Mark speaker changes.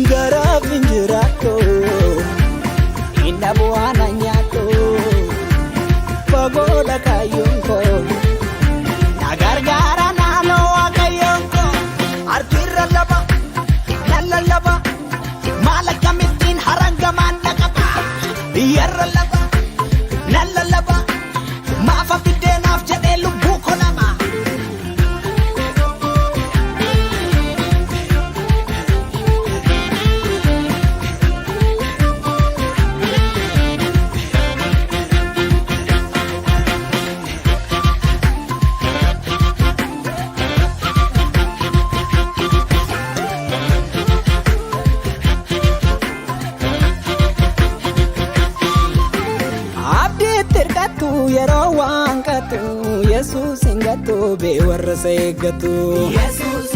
Speaker 1: Garaaf jiraadhuu inna bu'aana nyaadhuu fagoodha kaayyoon koo na gargaara naannoo waaqayyoon koo harkirra laba lallaba maal akkamittiin harangamaan dhaqaba yarra laba lallaba maafa biddeenaaf jedhee lubbuu koo nama. Yeroo waan katu Yesuus ingatu be warra seegatu Yesuus